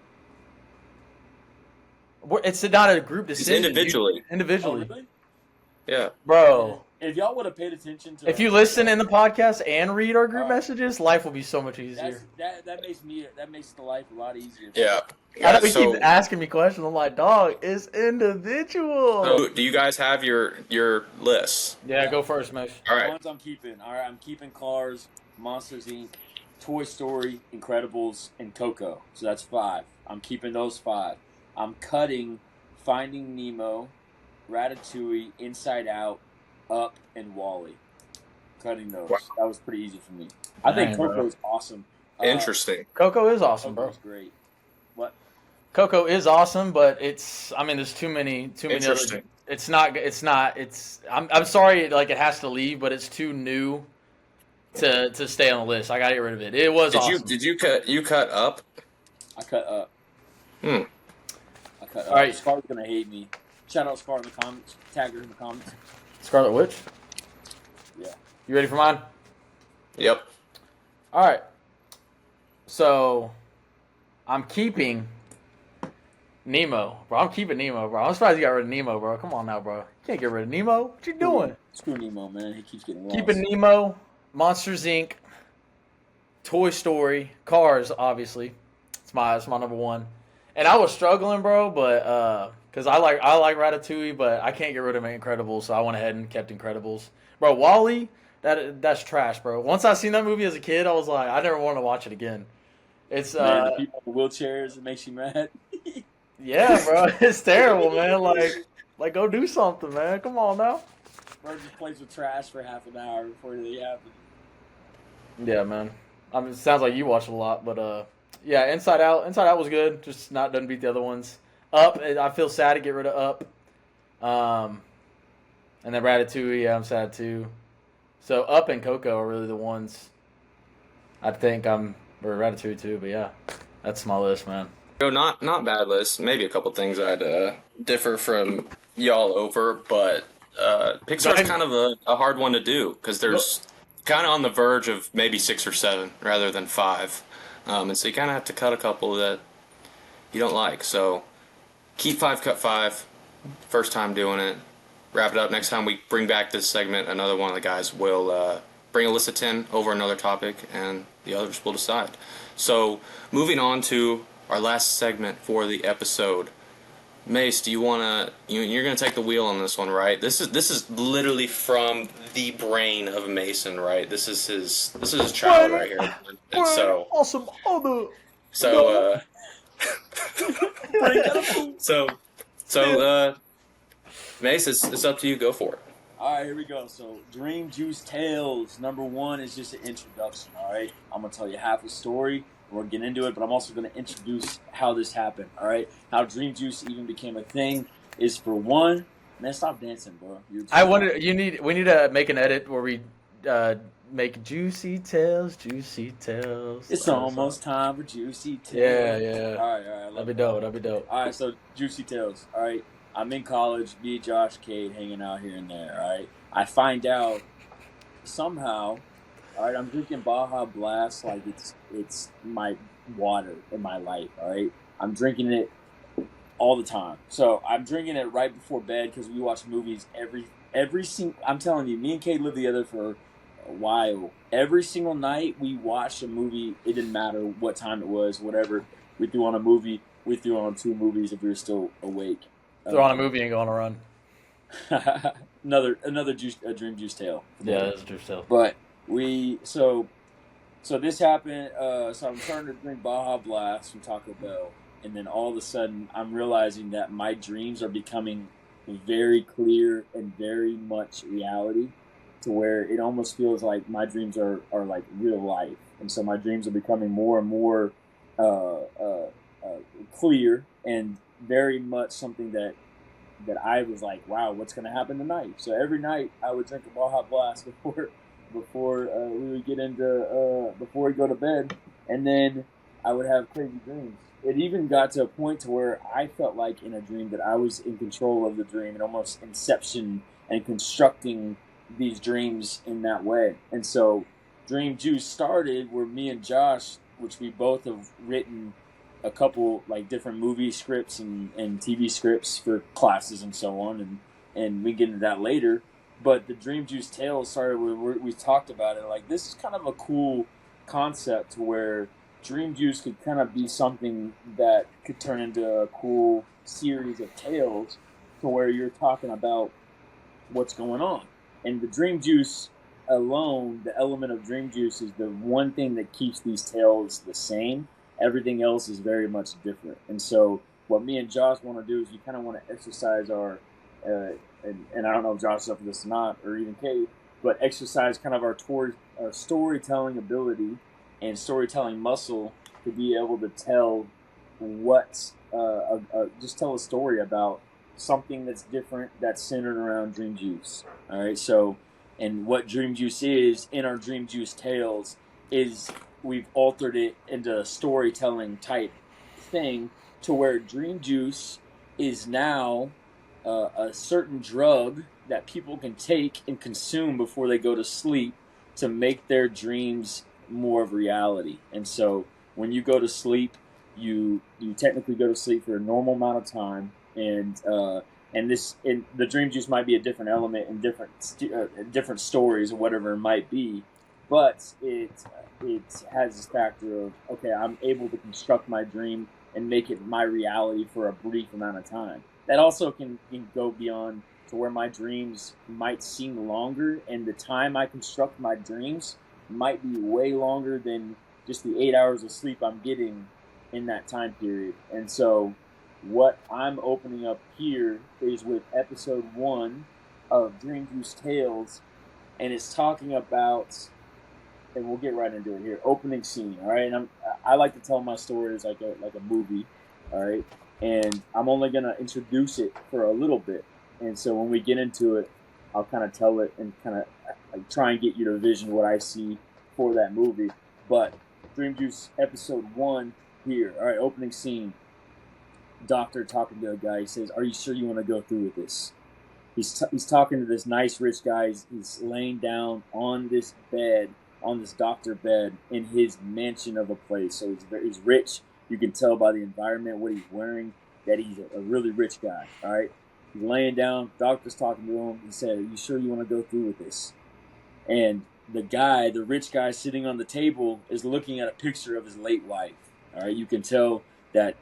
It's not a group decision. It's individually. Dude. Individually. Oh, really? Yeah. Bro. If y'all would have paid attention to, if you listen in the podcast and read our group messages, life will be so much easier. That makes the life a lot easier. Yeah. I know you keep asking me questions. I'm like, dog, it's individual. So, do you guys have your lists? Yeah, go first, Mesh. All The right. ones I'm keeping. All right, I'm keeping Cars, Monsters Inc., Toy Story, Incredibles, and Coco. So that's 5. I'm keeping those 5. I'm cutting Finding Nemo, Ratatouille, Inside Out, Up, and Wall-E. Cutting those. Wow. That was pretty easy for me. I think Coco's awesome. Interesting. Coco is awesome, bro. Coco's great. What? Coco is awesome, but there's too many Interesting. other. I'm sorry, like it has to leave, but it's too new to stay on the list. I gotta get rid of it. It was awesome. Did you cut Up? I cut Up. Hmm. I cut Up. All right. Scar's gonna hate me. Shout out Scar in the comments. Tag her in the comments. Scarlet Witch? Yeah. You ready for mine? Yep. All right. So, I'm keeping Nemo. Bro, I'm keeping Nemo, bro. I'm surprised you got rid of Nemo, bro. Come on now, bro. You can't get rid of Nemo. What you doing? Screw Nemo, man. He keeps getting lost. Keeping Nemo, Monsters, Inc., Toy Story, Cars, obviously. It's my number 1. And I was struggling, bro, but Because I like Ratatouille, but I can't get rid of Incredibles, so I went ahead and kept Incredibles. Bro, Wall-E, that's trash, bro. Once I seen that movie as a kid, I was like, I never want to watch it again. It's Man, the people in the wheelchairs, it makes you mad. yeah, bro, it's terrible, man. Like go do something, man. Come on now. Bro just plays with trash for half an hour before they happen. Yeah, man. I mean, it sounds like you watch a lot, but yeah, Inside Out was good. Just not doesn't beat the other ones. Up, I feel sad to get rid of Up. And then Ratatouille, yeah, I'm sad too. So Up and Coco are really the ones. I think or Ratatouille too, but yeah, that's my list, man. Not bad list. Maybe a couple things I'd differ from y'all over, but Pixar's kind of a hard one to do because there's kind of on the verge of maybe 6 or 7 rather than 5, and so you kind of have to cut a couple that you don't like. So keep 5, cut 5. First time doing it. Wrap it up. Next time we bring back this segment, another one of the guys will bring a list of 10 over another topic, and the others will decide. So moving on to our last segment for the episode. Mace, do you want to? You're going to take the wheel on this one, right? This is literally from the brain of Mason, right? This is his child right here. And so awesome. So Mace, it's up to you. Go for it. All right, here we go. So, Dream Juice Tales. Number 1 is just an introduction, all right? I'm going to tell you half the story. We're going to get into it, but I'm also going to introduce how this happened, all right? How Dream Juice even became a thing is for one. Man, stop dancing, bro. We need to make an edit where we make Juicy Tales. It's almost time for Juicy Tales. Yeah. All right. That'd be dope. All right, so Juicy Tales, all right? I'm in college, me, Josh, Cade, hanging out here and there, all right? I find out somehow, all right, I'm drinking Baja Blast like it's my water in my life, all right? I'm drinking it all the time. So I'm drinking it right before bed because we watch movies every single, I'm telling you, me and Cade lived together for a while. Every single night we watched a movie. It didn't matter what time it was, whatever. We threw on a movie. We threw on 2 movies if we were still awake. Throw on a movie and go on a run. another Dream Juice Tale. Yeah, that's a Juice Tale. But so this happened. So I'm starting to drink Baja Blast from Taco Bell, and then all of a sudden I'm realizing that my dreams are becoming very clear and very much reality, to where it almost feels like my dreams are like real life, and so my dreams are becoming more and more clear and very much something that I was like, wow, what's going to happen tonight? So every night I would drink a Baja Blast before we would get into before we go to bed, and then I would have crazy dreams. It even got to a point to where I felt like in a dream that I was in control of the dream and almost inception and constructing these dreams in that way. And so Dream Juice started where me and Josh, which we both have written a couple like different movie scripts and TV scripts for classes and so on, and we get into that later. But the Dream Juice Tales started where we talked about it. Like, this is kind of a cool concept where Dream Juice could kind of be something that could turn into a cool series of tales, to where you're talking about what's going on. And the Dream Juice alone, the element of Dream Juice, is the one thing that keeps these tales the same. Everything else is very much different. And so what me and Josh want to do is we kind of want to exercise our, and I don't know if Josh is up for this or not, or even Kate, but exercise kind of our storytelling ability and storytelling muscle to be able to tell just tell a story about something that's different, that's centered around Dream Juice. All right, so, and what Dream Juice is in our Dream Juice Tales is we've altered it into a storytelling type thing, to where Dream Juice is now a certain drug that people can take and consume before they go to sleep to make their dreams more of reality. And so when you go to sleep, you technically go to sleep for a normal amount of time, and the Dream Juice might be a different element in different stories or whatever it might be, but it has this factor of, okay, I'm able to construct my dream and make it my reality for a brief amount of time. that also can go beyond to where my dreams might seem longer, and the time I construct my dreams might be way longer than just the 8 hours of sleep I'm getting in that time period. And so, what I'm opening up here is with episode 1 of Dream Juice Tales, and it's talking about, and we'll get right into it here. Opening scene, all right. And I like to tell my stories like a movie, all right. And I'm only gonna introduce it for a little bit, and so when we get into it, I'll kind of tell it and kind of like try and get you to vision what I see for that movie. But Dream Juice episode 1 here, all right. Opening scene. Doctor talking to a guy. He says, "Are you sure you want to go through with this?" He's talking to this nice rich guy. He's laying down on this bed, on this doctor bed in his mansion of a place. So he's rich. You can tell by the environment, what he's wearing, that he's a really rich guy. All right. He's laying down. Doctor's talking to him. He said, "Are you sure you want to go through with this?" And the guy, the rich guy sitting on the table, is looking at a picture of his late wife. All right. You can tell that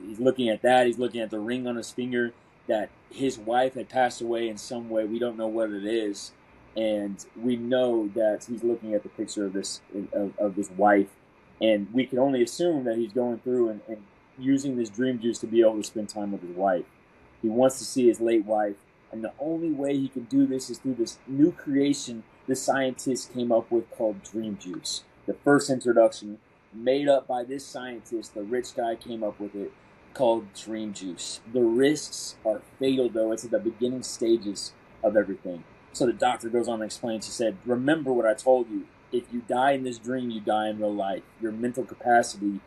he's looking at that. He's looking at the ring on his finger, that his wife had passed away in some way. We don't know what it is. And we know that he's looking at the picture of his wife. And we can only assume that he's going through and using this dream juice to be able to spend time with his wife. He wants to see his late wife. And the only way he can do this is through this new creation the scientists came up with called dream juice. The first introduction made up by this scientist, the rich guy came up with it, called dream juice. The risks are fatal, though. It's at the beginning stages of everything. So the doctor goes on and explains. He said, "Remember what I told you. If you die in this dream, you die in real life. Your mental capacity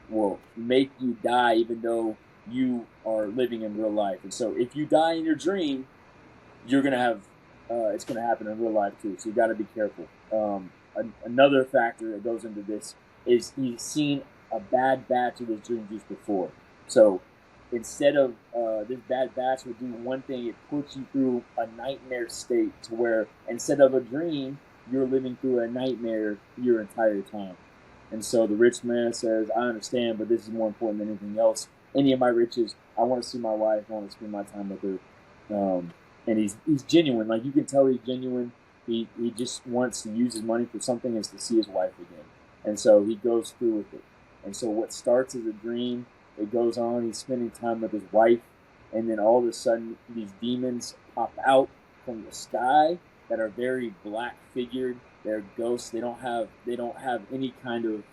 will make you die even though you are living in real life. And so if you die in your dream, you're going to have, it's going to happen in real life too. So you got to be careful." Another factor that goes into this is he's seen a bad batch of his dream juice before. So instead of this bad batch would do one thing, it puts you through a nightmare state to where instead of a dream, you're living through a nightmare your entire time. And so the rich man says, "I understand, but this is more important than anything else. Any of my riches, I want to see my wife, I want to spend my time with her." And he's genuine. Like, you can tell he's genuine. He just wants to use his money for something, is to see his wife again. And so he goes through with it. And so what starts as a dream, it goes on. He's spending time with his wife, and then all of a sudden, these demons pop out from the sky that are very black figured. They're ghosts. They don't have any kind of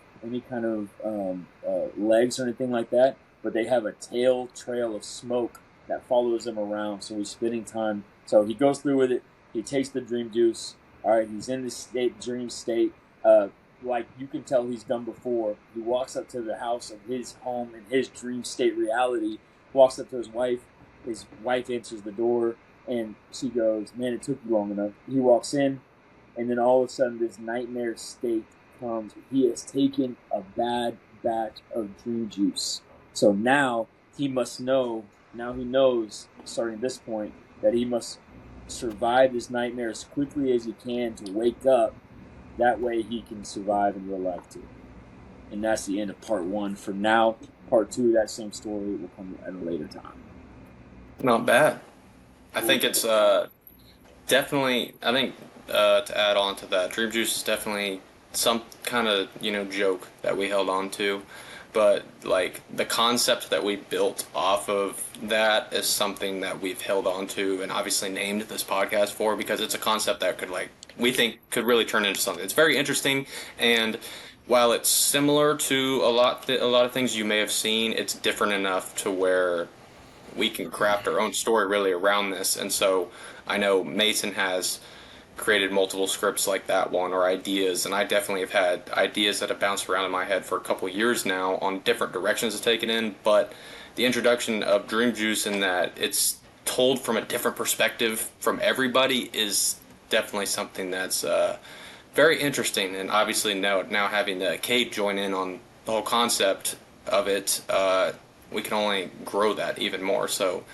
legs or anything like that. But they have a trail of smoke that follows them around. So he's spending time. So he goes through with it. He takes the dream juice. All right, he's in this dream state. Like you can tell he's done before. He walks up to the house of his home in his dream state reality, walks up to his wife. His wife answers the door, and she goes, "Man, it took you long enough." He walks in, and then all of a sudden this nightmare state comes. He has taken a bad batch of dream juice. So now he must know, now he knows, starting at this point, that he must survive this nightmare as quickly as he can to wake up. That way he can survive in real life too. And that's the end of part 1. For now, part 2 of that same story will come at a later time. Not bad. I think it's definitely, I think to add on to that, Dream Juice is definitely some kind of, joke that we held on to. But, like, the concept that we built off of that is something that we've held on to and obviously named this podcast for, because it's a concept that could, we think could really turn into something. It's very interesting, and while it's similar to a lot of things you may have seen, it's different enough to where we can craft our own story really around this. And so I know Mason has created multiple scripts like that one, or ideas, and I definitely have had ideas that have bounced around in my head for a couple of years now on different directions to take it in. But the introduction of Dream Juice, in that it's told from a different perspective from everybody, is definitely something that's very interesting. And obviously now having Kate join in on the whole concept of it, we can only grow that even more. So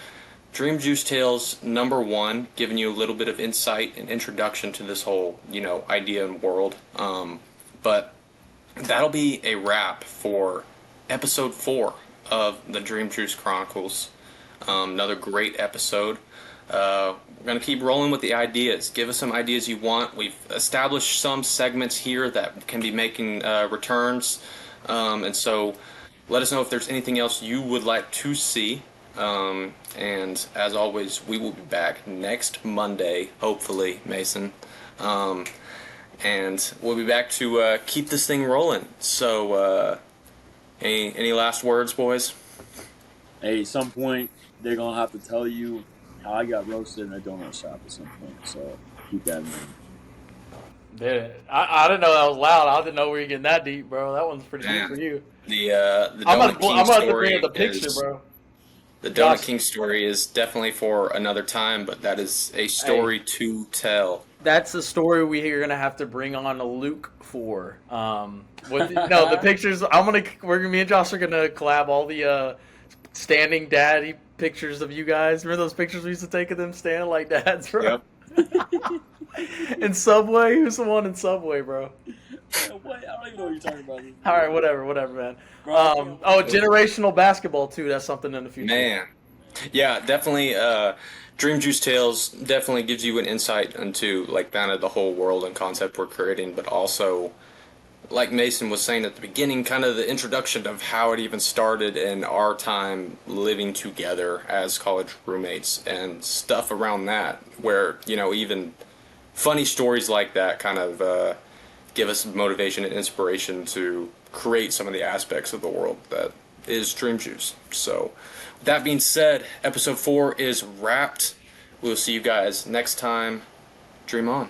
Dream Juice Tales number 1, giving you a little bit of insight and introduction to this whole, idea and world. But that'll be a wrap for episode 4 of the Dream Juice Chronicles. Another great episode. We're going to keep rolling with the ideas. Give us some ideas you want. We've established some segments here that can be making returns. And so let us know if there's anything else you would like to see. And as always, we will be back next Monday, hopefully, Mason. And we'll be back to keep this thing rolling. So, any last words, boys? Hey, at some point, they're going to have to tell you how I got roasted in a donut shop at some point. So keep that in mind. Dude, I didn't know that was loud. I didn't know we were getting that deep, bro. That one's pretty deep for you. The I'm Donut King about to story bring up the picture, is, bro. the Donut King story is definitely for another time, but that is a story to tell. That's a story we are gonna have to bring on a Luke for. The pictures. Me and Josh are gonna collab all the standing daddy pictures of you guys. Remember those pictures we used to take of them standing like dads, bro? Yep. In Subway, who's the one in Subway, bro? What? I don't even know what you're talking about. All right, whatever, man. Bro, Generational basketball too. That's something in the future. Man. Yeah, definitely. Dream Juice Tales definitely gives you an insight into like kind of the whole world and concept we're creating, but also, like Mason was saying at the beginning, kind of the introduction of how it even started in our time living together as college roommates and stuff around that, where even funny stories like that kind of give us motivation and inspiration to create some of the aspects of the world that is Dream Juice. So, with that being said, episode 4 is wrapped. We'll see you guys next time. Dream on.